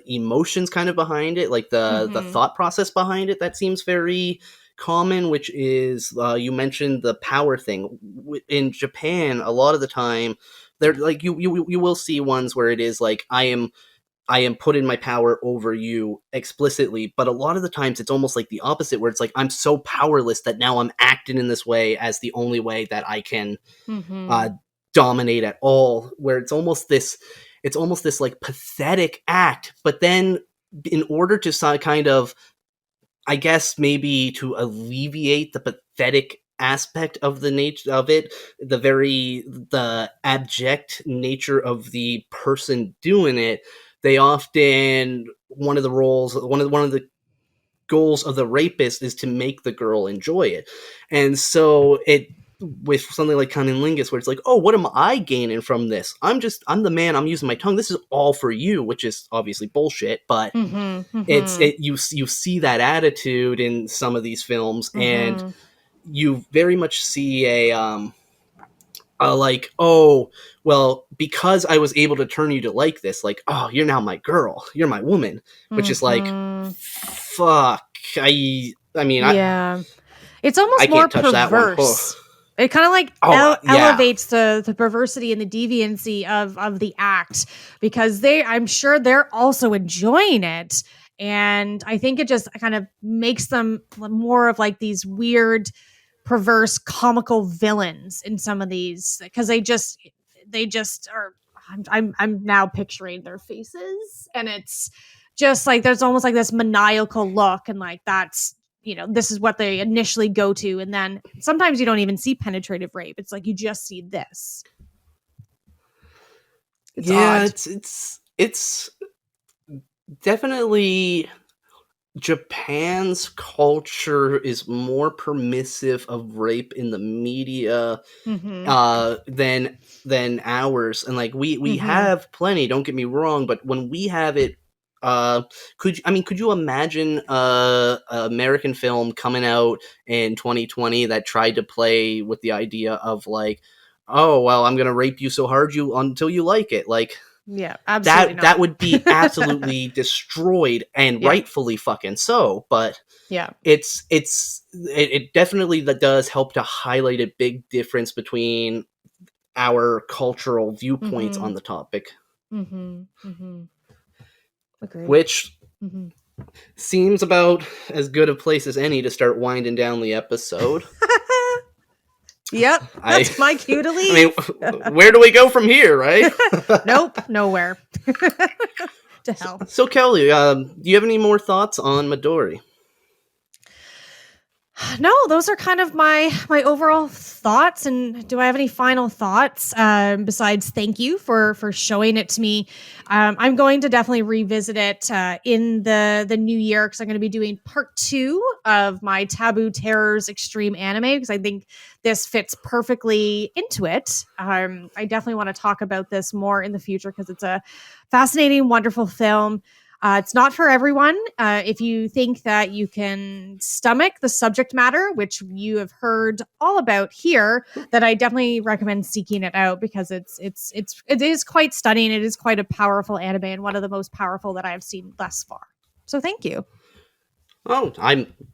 emotions kind of behind it, like the thought process behind it, that seems very common, which is you mentioned the power thing. In Japan, a lot of the time, they're like you will see ones where it is like, I am putting my power over you explicitly, but a lot of the times it's almost like the opposite, where it's like, I'm so powerless that now I'm acting in this way as the only way that I can dominate at all, where it's almost this like pathetic act. But then in order to kind of, I guess, maybe to alleviate the pathetic aspect of the nature of it, the abject nature of the person doing it, they often, one of the goals of the rapist is to make the girl enjoy it. And so it, with something like cunnilingus, where it's like, oh, what am I gaining from this? I'm the man, I'm using my tongue, this is all for you, which is obviously bullshit, but you see that attitude in some of these films, and you very much see a like, oh, well, because I was able to turn you to like this, like, oh, you're now my girl, you're my woman, which is like, fuck, I mean, yeah, it's almost I more can't touch that one. perverse. It kind of like elevates the perversity and the deviancy of the act, because I'm sure they're also enjoying it. And I think it just kind of makes them more of like these weird, perverse, comical villains in some of these, because they just are. I'm now picturing their faces, and it's just like there's almost like this maniacal look, and like that's, this is what they initially go to, and then sometimes you don't even see penetrative rape. It's like you just see this. It's odd. It's definitely, Japan's culture is more permissive of rape in the media than ours, and like we have plenty, don't get me wrong, but when we have it, Could you imagine a American film coming out in 2020 that tried to play with the idea of like, oh well, I'm gonna rape you so hard until you like it, like Yeah, absolutely that not. would be absolutely destroyed, and Yeah. rightfully fucking so. But Yeah. it definitely does help to highlight a big difference between our cultural viewpoints Mm-hmm. on the topic, Mm-hmm. Mm-hmm. Agreed. which Mm-hmm. seems about as good a place as any to start winding down the episode. Yep, I that's my cue to I leave. mean, where do we go from here, right? Nope, nowhere. To hell. So Kelly, do you have any more thoughts on Midori? No, those are kind of my overall thoughts. And do I have any final thoughts besides thank you for showing it to me? I'm going to definitely revisit it in the new year because I'm going to be doing part 2 of my Taboo Terrors Extreme Anime because I think this fits perfectly into it. I definitely want to talk about this more in the future because it's a fascinating, wonderful film. It's not for everyone. If you think that you can stomach the subject matter, which you have heard all about here, then I definitely recommend seeking it out because it is quite stunning. It is quite a powerful anime and one of the most powerful that I have seen thus far. So thank you. Oh,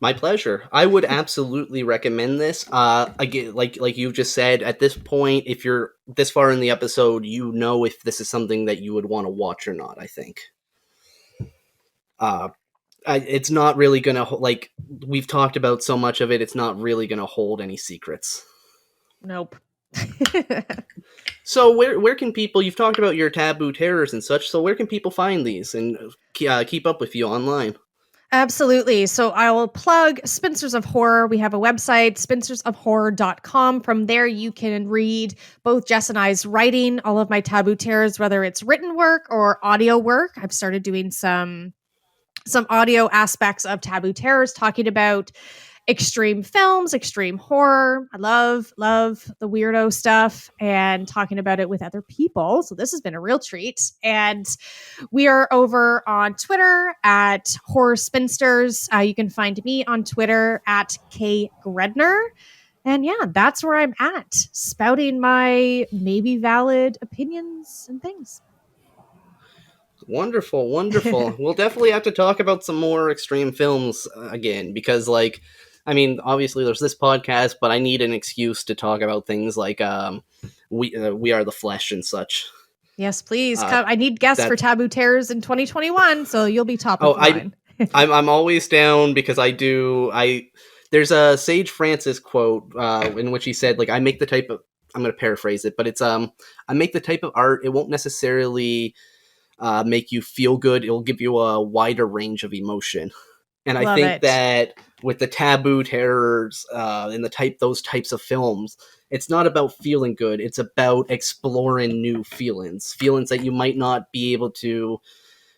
my pleasure. I would absolutely recommend this. Again, like you've just said, at this point, if you're this far in the episode, you know if this is something that you would want to watch or not. I think. It's not really gonna like we've talked about so much of it. It's not really gonna hold any secrets. Nope. So where can people? You've talked about your taboo terrors and such. So where can people find these and keep up with you online? Absolutely. So I will plug Spinsters of Horror. We have a website, spinstersofhorror.com. From there, you can read both Jess and I's writing, all of my taboo terrors, whether it's written work or audio work. I've started doing some audio aspects of Taboo Terrors, talking about extreme films, extreme horror. I love the weirdo stuff and talking about it with other people. So this has been a real treat. And we are over on Twitter at Horror Spinsters. You can find me on Twitter at Gredner. And yeah, that's where I'm at, spouting my maybe valid opinions and things. Wonderful. We'll definitely have to talk about some more extreme films again because, like, I mean, obviously there's this podcast, but I need an excuse to talk about things like We Are the Flesh and such. Yes, please. I need guests for Taboo Terrors in 2021, so you'll be top of mind. I'm always down because there's a Sage Francis quote in which he said, like, I make the type of, I'm going to paraphrase it, but it's I make the type of art, it won't necessarily make you feel good. It'll give you a wider range of emotion. And I think that with the taboo terrors and those types of films, it's not about feeling good. It's about exploring new feelings that you might not be able to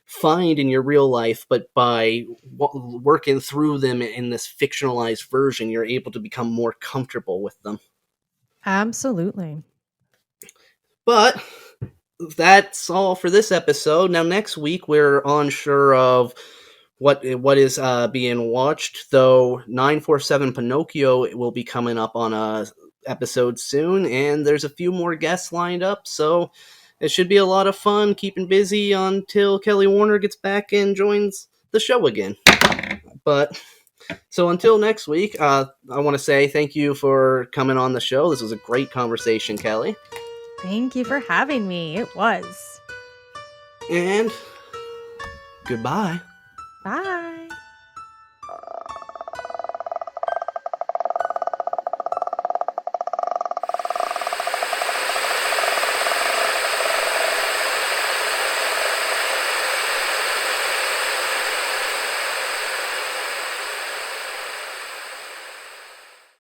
find in your real life, but by working through them in this fictionalized version, you're able to become more comfortable with them. Absolutely. But that's all for this episode. Now, next week, we're unsure of what is being watched, though 947 Pinocchio will be coming up on a episode soon, and there's a few more guests lined up, so it should be a lot of fun keeping busy until Kelly Warner gets back and joins the show again. But so until next week, I want to say thank you for coming on the show. This was a great conversation, Kelly. Thank you for having me. It was. And goodbye.